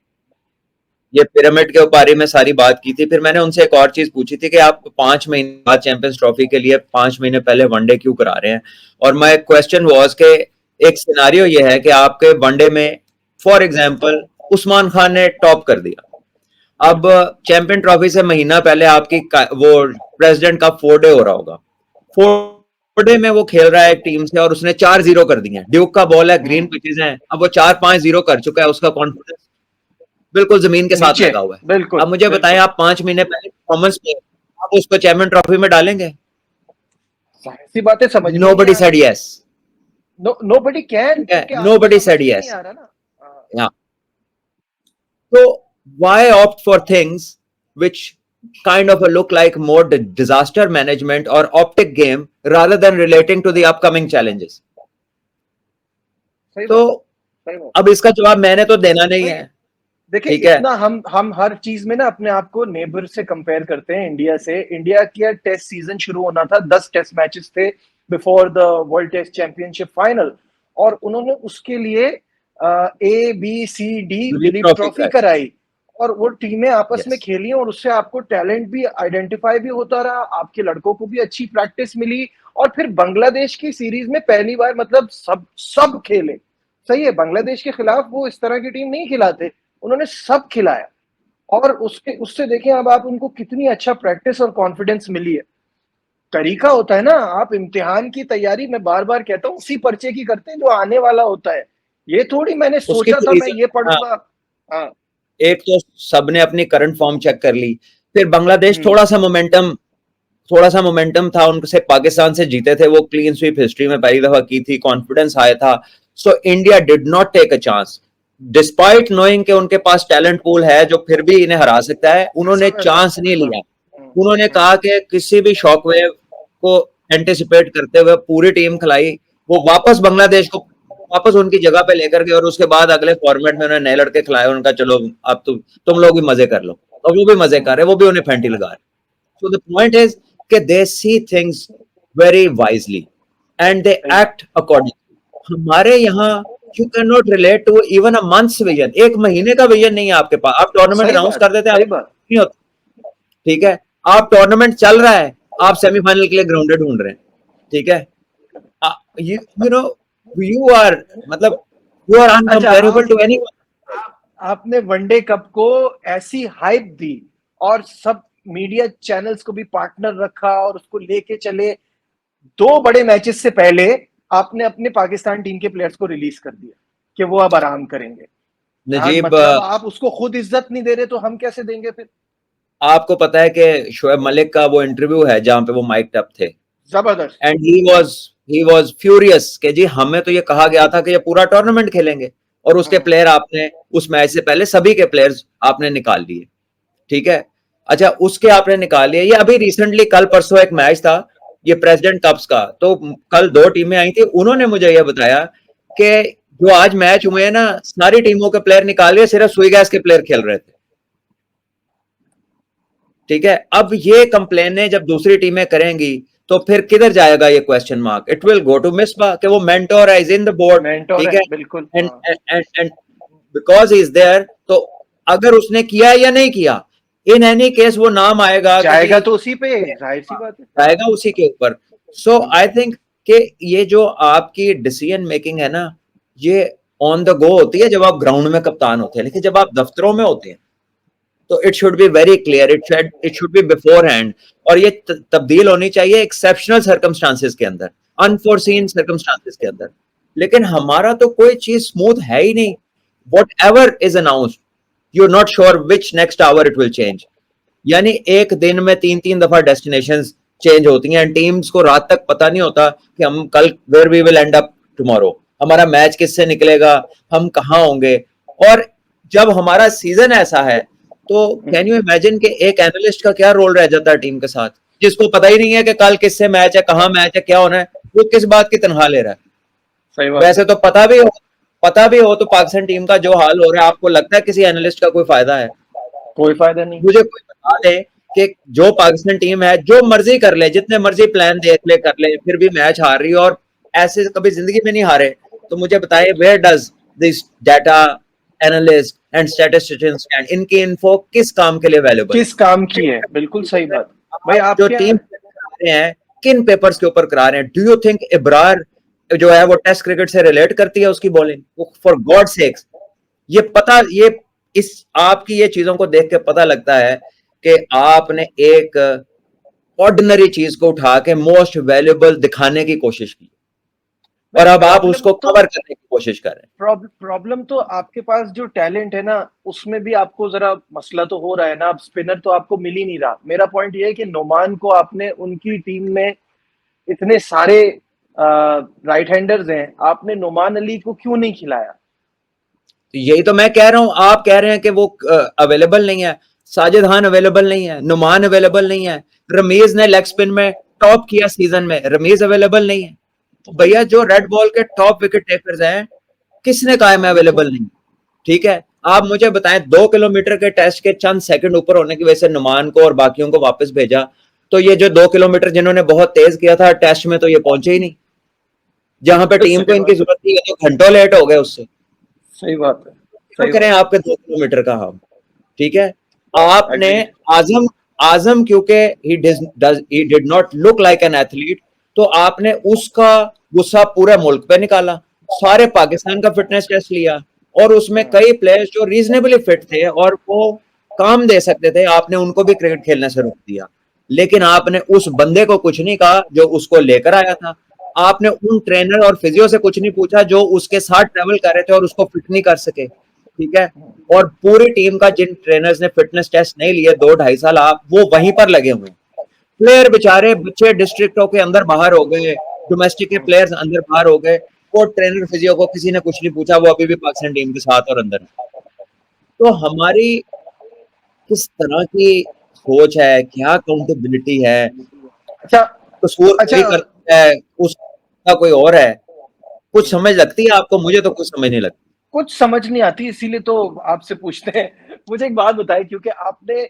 ये पिरामिड के बारे में सारी बात की थी। फिर मैंने उनसे एक और चीज पूछी थी कि आप 5 महीने बाद चैंपियंस ट्रॉफी के लिए 5 महीने पहले वनडे क्यों करा रहे हैं, और माय क्वेश्चन वाज के एक सिनेरियो ये है कि आपके वनडे में फॉर एग्जांपल उस्मान खान ने टॉप कर दिया, अब चैंपियन ट्रॉफी से महीना पहले आपकी वो प्रेसिडेंट का 4 डे हो रहा होगा, 4 डे में वो खेल रहा है एक टीम से और उसने 4-0 कर दिए, ड्यूक का बॉल है, ग्रीन पिचेस हैं, अब वो 4-5-0 कर चुका है, उसका कॉन्फिडेंस बिल्कुल जमीन के साथ लगा हुआ है। बिल्कुल, अब मुझे बताएं, आप 5 महीने पहले परफॉर्मेंस में आप उसको चैंपियन ट्रॉफी में डालेंगे? ऐसी बातें समझ में nobody said yes, nobody can, nobody said yes. Yeah. So why opt for things which kind of look like more disaster management or optic game rather than relating to the upcoming challenges? तो अब इसका जवाब मैंने तो देना नहीं है। देखिए, इतना हम हर चीज में ना अपने आप को नेबर से कंपेयर करते हैं, इंडिया से। इंडिया का टेस्ट सीजन शुरू होना था, 10 टेस्ट मैचेस थे before the world test championship final, और उन्होंने उसके लिए ABCD दिलीप ट्रॉफी कराई, और वो टीमें आपस में खेली, और उससे आपको टैलेंट भी आइडेंटिफाई भी होता रहा, आपके लड़कों को भी अच्छी प्रैक्टिस मिली, और फिर बांग्लादेश की सीरीज में पहली बार मतलब सब खेले। सही है, बांग्लादेश के खिलाफ वो इस तरह की टीम नहीं खिलाते, उन्होंने सब खिलाया, और उससे देखें अब आप उनको कितनी अच्छा प्रैक्टिस और कॉन्फिडेंस मिली है। तरीका होता है ना, आप इम्तिहान की तैयारी, मैं बार बार कहता हूँ, उसी पर्चे की करते हैं जो आने वाला होता है। ये थोड़ी मैंने सोचा था मैं ये पढ़ूंगा। हाँ, एक तो सबने अपनी करंट फॉर्म चेक कर ली, फिर बांग्लादेश थोड़ा सा मोमेंटम था, उनसे पाकिस्तान से जीते थे, वो क्लीन स्वीप हिस्ट्री में पहली दफा की थी, कॉन्फिडेंस आया था। So India did not take a chance despite knowing कि उनके पास टैलेंट पूल है जो फिर भी इन्हें हरा सकता है, उन्होंने चांस नहीं लिया। उन्होंने कहा कि किसी भी शॉकवेव को एंटिसिपेट करते हुए पूरी टीम खिलाई, वो वापस बांग्लादेश को वापस उनकी जगह पे लेकर गए, और उसके बाद अगले फॉर्मेट में उन्होंने नए लड़के खिलाए, उनका चलो अब तुम लोग भी मजे कर लो, और वो भी मजे कर रहे, वो भी उन्हें फैंटी लगा रहे। सो द पॉइंट इज कि they see things very wisely and they act accordingly. हमारे यहाँ you cannot relate to even a month's vision, एक महीने का विजन नहीं है आपके पास। आप टूर्नामेंट अनाउंस कर देते हैं, नहीं होता, ठीक है, आप टूर्नामेंट चल रहा है, आप सेमीफाइनल के लिए ग्राउंडेड ढूंढ रहे हैं, ठीक है, you know you are मतलब यू आर अच्छा, अनकंपेरेबल टू एनीवन। आपने वनडे कप को ऐसी हाइप दी और सब मीडिया चैनल्स को भी पार्टनर रखा और उसको लेके चले। 2 बड़े मैचेस से पहले आपने अपने पाकिस्तान टीम के प्लेयर्स को रिलीज कर दिया कि वो अब आराम करेंगे। नजीब, मतलब आप उसको खुद इज्जत नहीं दे रहे तो हम कैसे देंगे फिर? आपको पता है कि शोएब मलिक का वो इंटरव्यू है जहां पे वो माइक्ड अप थे, जबरदस्त। एंड ही वाज फ्यूरियस कि जी हमें तो ये कहा गया था कि ये पूरा टूर्नामेंट खेलेंगे, और उसके प्लेयर आपने उस मैच से पहले सभी के प्लेयर्स आपने निकाल लिए, ठीक है। अच्छा, उसके आपने निकाल लिए। ये अभी रिसेंटली कल परसों एक मैच था, ये प्रेसिडेंट कप्स का, तो कल 2 टीमें आई थी, उन्होंने मुझे ये बताया कि जो आज मैच हुए हैं ना, सारी टीमों के प्लेयर निकाल लिए, सिर्फ सुई गैस के प्लेयर खेल रहे थे, ठीक है। अब ये कंप्लेनें जब दूसरी टीमें करेंगी तो फिर किधर जाएगा ये question mark? It will go to Misbah कि वो मेंटोर है, is in the board, mentor ठीक है, है। बिल्कुल। एंड हाँ। And and because is there, तो अगर उसने किया या नहीं किया, इन एनी केस वो नाम आएगा कि जी जाएगा तो उसी पे, जाहिर सी बात है। जाएगा उसी के ऊपर। सो आई थिंक कि ये जो आपकी डिसीजन मेकिंग है ना, ये ऑन द गो होती है जब आप ग्राउंड में कप्तान होते हैं, लेकिन जब आप दफ्तरों में होते हैं तो it should be very clear, it should be before hand, और ये तब्दील होनी चाहिए एक्सेप्शनल सर्कमस्टांसेस के अंदर, अनफोर्सीन सर्कमस्टांसेस के अंदर। लेकिन हमारा तो कोई चीज स्मूथ है ही नहीं। Whatever is announced, you are not sure which next hour it will change. यानी एक दिन में 3-3 दफा डेस्टिनेशन चेंज होती हैं, टीम्स को रात तक पता नहीं होता कि हम कल where we will end up tomorrow, हमारा मैच किससे निकलेगा, हम कहाँ होंगे। और जब हमारा सीजन ऐसा है तो कैन यू इमेजिन कि एक एनालिस्ट का क्या रोल रह जाता है टीम के साथ, जिसको पता ही नहीं है कि कल किससे मैच है, कहाँ मैच है, क्या होना है, वो किस बात की तनख्वाह ले रहा है। सही बात है। वैसे तो पता भी हो तो पाकिस्तान टीम का जो हाल हो रहा है, आपको लगता है किसी एनालिस्ट का कोई फायदा है? कोई फायदा नहीं। मुझे कोई बता दे कि जो पाकिस्तान टीम है जो मर्जी कर ले, जितने मर्जी प्लान देख ले कर ले, फिर भी मैच हार रही है, और ऐसे कभी जिंदगी में नहीं हारे, तो मुझे बताइए where does this data analyst and statisticians stand, इनकी इन्फो किस काम के लिए अवेलेबल किस काम की है, बिल्कुल सही है? बात। भाई आप जो आपके टीम करा रहे हैं, किन पेपर्स के ऊपर करा रहे हैं? डू यू थिंक इब्रार जो है वो टेस्ट क्रिकेट से रिलेट करती है उसकी बॉलिंग? फॉर गॉड सेक्स, ये पता, ये इस आपकी ये चीजों को देख के पता लगता है कि आपने एक ऑर्डिनरी चीज को उठा के मोस्ट वैल्यूएबल दिखाने की कोशिश की, भाई और अब आप प्रॉब्लम उसको तो कवर करने की कोशिश कर रहे हैं। प्रॉब्लम तो आपके पास जो टैलेंट है ना, उसमें भी आपको जरा मसला तो हो रहा है ना। अब स्पिनर तो आपको मिल ही नहीं रहा। मेरा पॉइंट ये है कि नोमान को आपने उनकी टीम में इतने सारे राइट हैंडर्स हैं, आपने नोमान अली को क्यों नहीं खिलाया? तो यही तो मैं कह रहा हूं, आप कह रहे हैं कि वो अवेलेबल नहीं है, साजिद खान अवेलेबल नहीं है, नुमान अवेलेबल नहीं है, रमीज ने लेग स्पिन में टॉप किया सीजन में, रमीज अवेलेबल नहीं है। तो भैया जो रेड बॉल के टॉप विकेट टेकर्स हैं, किसने कहा मैं बिल्कुल। अवेलेबल नहीं? ठीक है, आप मुझे बताएं 2 किलोमीटर के टेस्ट के चंद सेकंड ऊपर होने की वजह से नुमान को और बाकियों को वापस भेजा, तो ये जो 2 किलोमीटर जिन्होंने बहुत तेज किया था टेस्ट में, तो ये पहुंचे ही नहीं जहां पे टीम को सही इनकी बात है। जरूरत थी, तो घंटों लेट हो गए उससे। सही बात है। क्यों सही करें बात आपके 2 किलोमीटर का हम, ठीक है। आपने एग्रीड। आजम आजम क्योंकि he did not look like an athlete, तो आपने उसका गुस्सा पूरे मुल्क पे निकाला, सारे पाकिस्तान का फिटनेस टेस्ट लिया, और उसमें कई प्लेयर्स जो रीजनेबली फिट थे और वो काम दे सकते थे, आपने उनको भी क्रिकेट खेलने से रोक दिया। लेकिन आपने उस बंदे को कुछ नहीं कहा जो उसको लेकर आया था, आपने उन ट्रेनर और फिजियो से कुछ नहीं पूछा जो उसके साथ ट्रेवल कर रहे थे और उसको फिट नहीं कर सके, ठीक है। और पूरी टीम का जिन ट्रेनर्स ने फिटनेस टेस्ट नहीं लिए 2-2.5 साल, आप वो वहीं पर लगे हुए हैं। प्लेयर बेचारे बच्चे डिस्ट्रिक्टों के अंदर बाहर हो गए, डोमेस्टिक के प्लेयर्स अंदर बाहर हो गए, वो ट्रेनर फिजियो को किसी ने कुछ नहीं पूछा, वो अभी भी पाकिस्तान टीम के साथ और अंदर है। तो हमारी किस तरह की सोच है, क्या अकाउंटेबिलिटी है? अच्छा। कसूर अच्छा, कोई करता है, उसका कोई और है। कुछ समझ लगती है आपको? मुझे तो कुछ समझ नहीं लगती। कुछ समझ नहीं आती, इसीलिए तो आपसे पूछते हैं। मुझे एक बात बताइए, क्योंकि आपने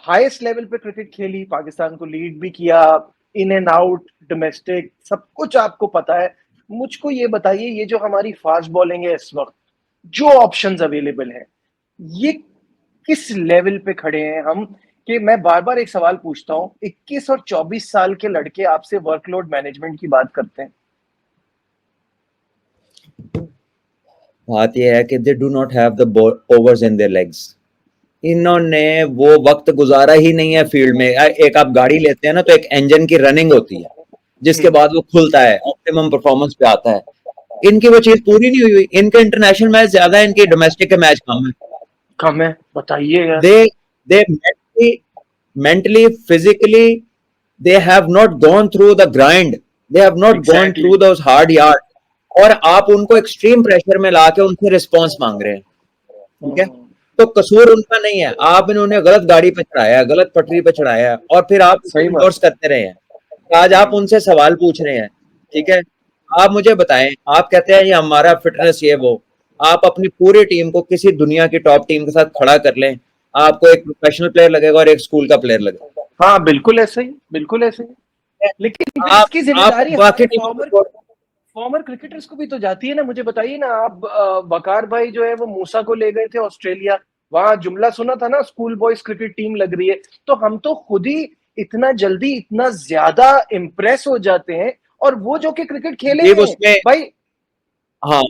हाईएस्ट लेवल पे क्रिकेट खेली, पाकिस्तान को लीड भी किया, इन एंड आउट, डोमेस्टिक, सब कुछ आपको पता है। मुझको ये बताइए, ये जो हमारी फास्ट बॉलिंग है इस वक्त, जो ऑप्शंस अवेलेबल हैं, ये किस लेवल पे खड़े हैं हम? कि मैं बार बार एक सवाल पूछता हूं, 21 और 24 साल के लड़के आपसे वर्कलोड मैनेजमेंट की बात करते हैं। बात ये है कि they do not have the overs in their legs. इन्होंने वो वक्त गुजारा ही नहीं है फील्ड में। एक आप गाड़ी लेते हैं ना, तो एक इंजन की रनिंग होती है, जिसके बाद वो खुलता है, ऑप्टिमम परफॉर्मेंस पे आता है। इनकी वो चीज पूरी नहीं हुई। इनके इंटरनेशनल मैच ज्यादा है, इनके डोमेस्टिक के मैच कम है। कम है, बताइए यार। दे mentally, physically, they have not gone through the grind, they have not gone exactly. through those hard yards, और आप उनको एक्सट्रीम प्रेशर में लाके उनसे रिस्पॉन्स मांग रहे हैं। ठीक है, तो कसूर उनका नहीं है, आप इन्होंने गलत गाड़ी पे चढ़ाया है, गलत पटरी पे चढ़ाया है, और फिर आप सही बात इंडोर्स करते रहे हैं। आज आप उनसे सवाल पूछ रहे हैं। ठीक है, आप मुझे बताएं, आप कहते हैं ये हमारा फिटनेस ये वो, आप अपनी पूरी टीम को किसी दुनिया की टॉप टीम के साथ खड़ा कर लें, आपको एक प्रोफेशनल प्लेयर लगेगा और एक स्कूल का प्लेयर लगेगा। हाँ, बिल्कुल ऐसे ही, बिल्कुल ऐसे ही। लेकिन फिर आप इसकी आप जिम्मेदारी बाकी हमारे टीमों फॉर्मर को, फॉर्मर क्रिकेटर्स को भी तो जाती है ना। मुझे बताइए ना आप, वकार भाई जो है वो मूसा को ले गए थे ऑस्ट्रेलिया, वहां जुमला सुना था ना, स्कूल बॉयज क्रिकेट टीम लग रही है। तो हम तो खुद ही इतना जल्दी इतना ज्यादा इम्प्रेस हो जाते हैं, और वो जो कि क्रिकेट खेले ये हैं उसमें, भाई। हाँ,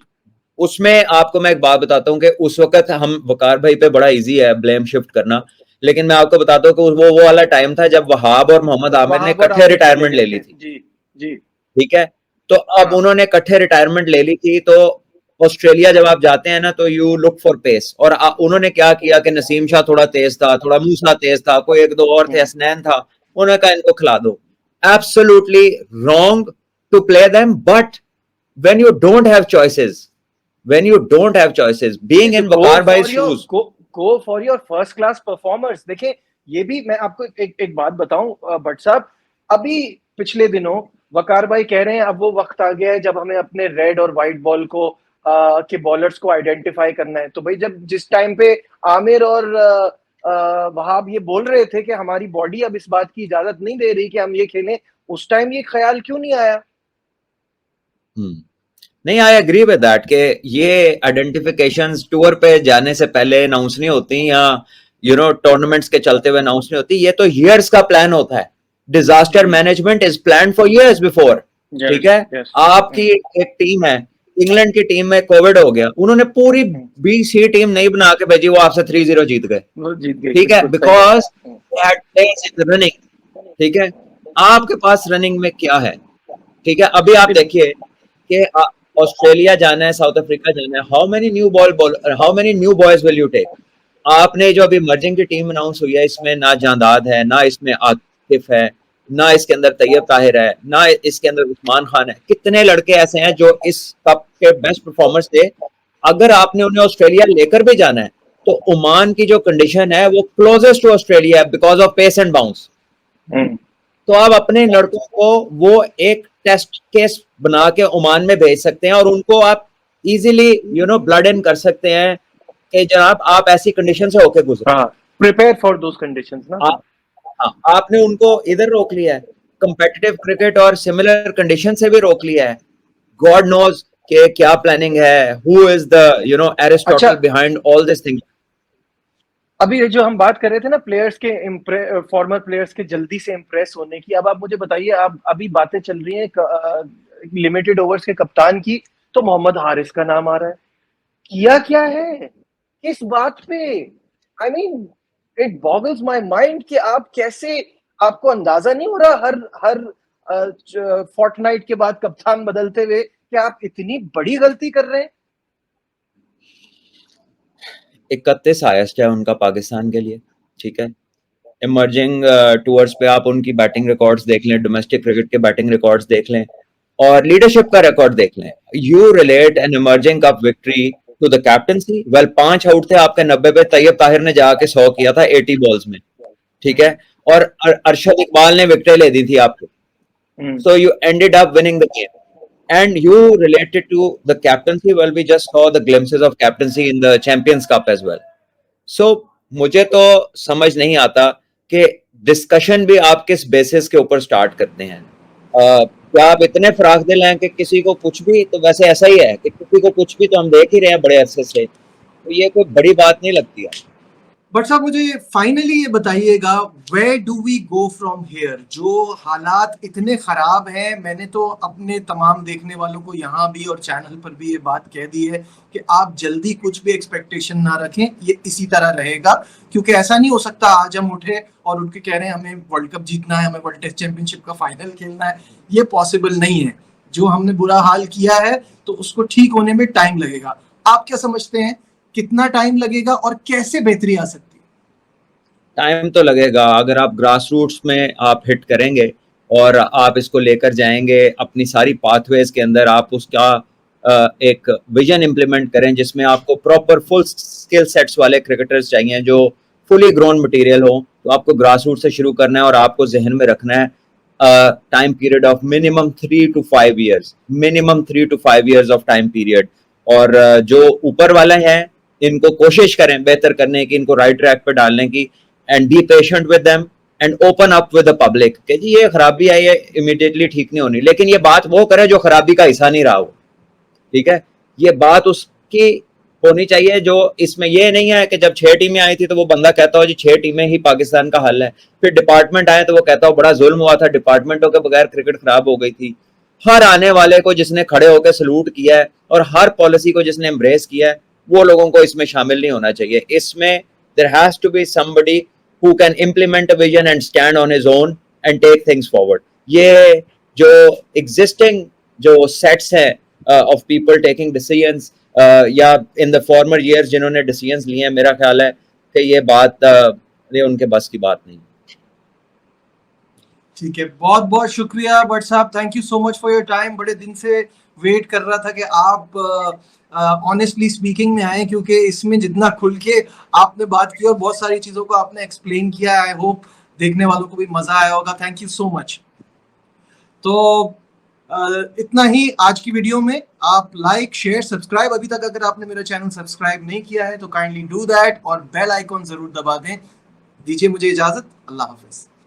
उसमें आपको मैं एक बात बताता हूँ कि उस वक्त हम, वकार भाई पे बड़ा इजी है ब्लेम शिफ्ट करना, लेकिन मैं आपको बताता हूँ कि वो वाला टाइम था जब वहाब और मोहम्मद आमिर ने वहां पर इकट्ठे आमिर चले रिटायरमेंट गए ले ली थे थी। जी। जी। ठीक है, तो अब हाँ। उन्होंने इकट्ठे रिटायरमेंट ले ली थी, तो ऑस्ट्रेलिया जब आप जाते हैं ना, तो यू लुक फॉर पेस, और उन्होंने क्या किया कि नसीम शाह थोड़ा तेज था, थोड़ा मूसा तेज था, कोई एक दो और थे, हसनैन था, उन्होंने कहा इनको खिला दो। Absolutely wrong to play them, but when you don't have choices, when you don't have choices, नहीं being तो in go Vakar for Bhai's your shoes। Go for your first class performers. देखिए, ये भी मैं आपको एक बात बताऊं भट्ट साहब, अभी पिछले दिनों वकार भाई कह रहे हैं अब वो वक्त आ गया है जब हमें अपने रेड और व्हाइट बॉल को के बॉलर्स को आइडेंटिफाई करना है। तो भाई जब जिस टाइम पे आमिर और वहाब ये बोल रहे थे कि हमारी बॉडी अब इस बात की इजाजत नहीं दे रही कि हम ये खेलें, उस टाइम ये ख्याल क्यों नहीं आया? नहीं, आई एग्री विद दैट कि ये आइडेंटिफिकेशंस टूर पे जाने से पहले अनाउंस नहीं होती, या टूर्नामेंट्स के चलते हुए अनाउंस नहीं होती। ये तो ईयर्स का प्लान होता है। डिजास्टर जी। Management is plan for years before. ठीक यस। है, यस। आपकी एक टीम है, इंग्लैंड की टीम में कोविड हो गया, उन्होंने पूरी बी सी टीम नहीं बना के भेजी, वो आपसे 3-0 जीत गए। वो जीत गई, ठीक है, बिल्कुल सही बिकॉज बात। They had players in the running. ठीक है, आपके पास रनिंग में क्या है? ठीक है, अभी आप देखिए कि ऑस्ट्रेलिया जाना है, साउथ अफ्रीका जाना है, how many new boys will you take? आपने जो अभी मर्जिंग की टीम अनाउंस हुई है, इसमें ना जांदाद है, ना इसमें आतिफ है, ना इसके अंदर तैयब ताहिर है, ना इसके अंदर उस्मान खान है। कितने लड़के ऐसे हैं जो इस कप के बेस्ट परफॉर्मर्स थे? अगर आपने उन्हें ऑस्ट्रेलिया लेकर भी जाना है, तो ओमान की जो कंडीशन है वो क्लोजेस्ट टू ऑस्ट्रेलिया है because of pace and bounce. तो आप अपने लड़कों को वो एक टेस्ट केस बना के ओमान में भेज सकते हैं, और उनको आप इजीली ब्लड इन कर सकते हैं कि जनाब आप ऐसी कंडीशन से होके गुजरे। हाँ, प्रिपेयर फॉर दोस कंडीशंस ना। आप, हाँ, आपने उनको इधर रोक लिया है, कंपेटिटिव क्रिकेट और सिमिलर कंडीशन से भी रोक लिया है। गॉड नोज कि क्या प्लानिंग है, हु इज द अच्छा, Aristotle behind all this thing. अभी ये जो हम बात कर रहे थे ना प्लेयर्स के, फॉर्मर प्लेयर्स के जल्दी से इम्प्रेस होने की, अब आप मुझे बताइए, आप अभी बातें चल रही हैं लिमिटेड ओवर्स के कप्तान की, तो मोहम्मद हारिस का नाम आ रहा है। किया क्या है इस बात पे? I mean, it boggles my mind कि आप कैसे, आपको अंदाजा नहीं हो रहा हर हर फोर्टनाइट के बाद कप्तान बदलते हुए कि आप इतनी बड़ी गलती कर रहे हैं? 31 हाईएस्ट है उनका पाकिस्तान के लिए। ठीक है, इमर्जिंग टूर्स पे आप उनकी बैटिंग रिकॉर्ड्स देख लें, डोमेस्टिक क्रिकेट के बैटिंग रिकॉर्ड्स देख लें, और लीडरशिप का रिकॉर्ड देख लें। You relate an emerging cup victory to the captaincy? Well, 5 out थे आपके 90 पे, तैयब ताहिर ने जाके 100 किया था 80 बॉल्स में। ठीक है, और अरशद इकबाल ने विकेट ले दी थी आपको। So you ended up winning the game. And you related to the captaincy, well, we just saw the glimpses of captaincy in the Champions Cup as well. So मुझे तो समझ नहीं आता कि डिस्कशन भी आप किस बेसिस के ऊपर स्टार्ट करते हैं। क्या आप इतने फराख दिल हैं कि किसी को कुछ भी, तो वैसे ऐसा ही है कि किसी को कुछ भी तो हम देख ही रहे हैं बड़े अरसे से, तो ये कोई बड़ी बात नहीं लगती है। बट साहब मुझे फाइनली ये बताइएगा, where do we go from here? जो हालात इतने खराब हैं, मैंने तो अपने तमाम देखने वालों को यहाँ भी और चैनल पर भी ये बात कह दी है कि आप जल्दी कुछ भी एक्सपेक्टेशन ना रखें, ये इसी तरह रहेगा। क्योंकि ऐसा नहीं हो सकता आज हम उठे और उनके कह रहे हैं हमें वर्ल्ड कप जीतना है, हमें वर्ल्ड टेस्ट चैंपियनशिप का फाइनल खेलना है, ये पॉसिबल नहीं है। जो हमने बुरा हाल किया है तो उसको ठीक होने में टाइम लगेगा। आप क्या समझते हैं, कितना टाइम लगेगा और कैसे बेहतरी आ सकती है? टाइम तो लगेगा। अगर आप ग्रास रूट्स में आप हिट करेंगे और आप इसको लेकर जाएंगे अपनी सारी पाथवेज के अंदर, आप उसका एक विजन इम्प्लीमेंट करें जिसमें आपको प्रॉपर फुल स्किल सेट्स वाले क्रिकेटर्स चाहिए जो फुली ग्रोन मटेरियल हो, तो आपको ग्रास रूट से शुरू करना है और आपको जहन में रखना है time period of minimum 3 to 5 years, minimum 3 to 5 years of time period. और जो ऊपर वाले हैं इनको कोशिश करें बेहतर करने की, इनको राइट ट्रैक पे डालने की, and be patient with them and open up with the public कि जी ये खराबी आई है, इमीडिएटली ठीक नहीं होनी, लेकिन ये बात वो करे जो खराबी का हिस्सा नहीं रहा हो। ठीक है, ये बात उसकी होनी चाहिए जो इसमें ये नहीं है कि जब 6 टीमें आई थी तो वो बंदा कहता हो जी 6 टीमें ही पाकिस्तान का हल है, फिर डिपार्टमेंट आए तो वो कहता हो बड़ा जुल्म हुआ था, डिपार्टमेंटों के बगैर क्रिकेट खराब हो गई थी। हर आने वाले को जिसने खड़े होकर सलूट किया है और हर पॉलिसी को जिसने एम्ब्रेस किया है, वो लोगों को इसमें शामिल नहीं होना चाहिए। इसमें there has to be somebody who can implement a vision and stand on his own and take things forward. ये जो existing जो sets हैं of people taking decisions या in the former years जिन्होंने decisions लिए हैं, मेरा ख्याल है कि ये बात ये उनके बस की बात नहीं। ठीक है, बहुत बहुत शुक्रिया बट साहब, thank you so much for your time. बड़े दिन से वेट कर रहा था कि आप ऑनेस्टली स्पीकिंग में आए, क्योंकि इसमें जितना खुल के आपने बात की और बहुत सारी चीज़ों को आपने एक्सप्लेन किया, आई होप देखने वालों को भी मज़ा आया होगा। Thank you so much. तो इतना ही आज की वीडियो में। आप लाइक शेयर सब्सक्राइब, अभी तक अगर आपने मेरा चैनल सब्सक्राइब नहीं किया है तो काइंडली डू दैट और बेल आइकॉन ज़रूर दबा दें। दीजिए मुझे इजाज़त, अल्लाह हाफिज़।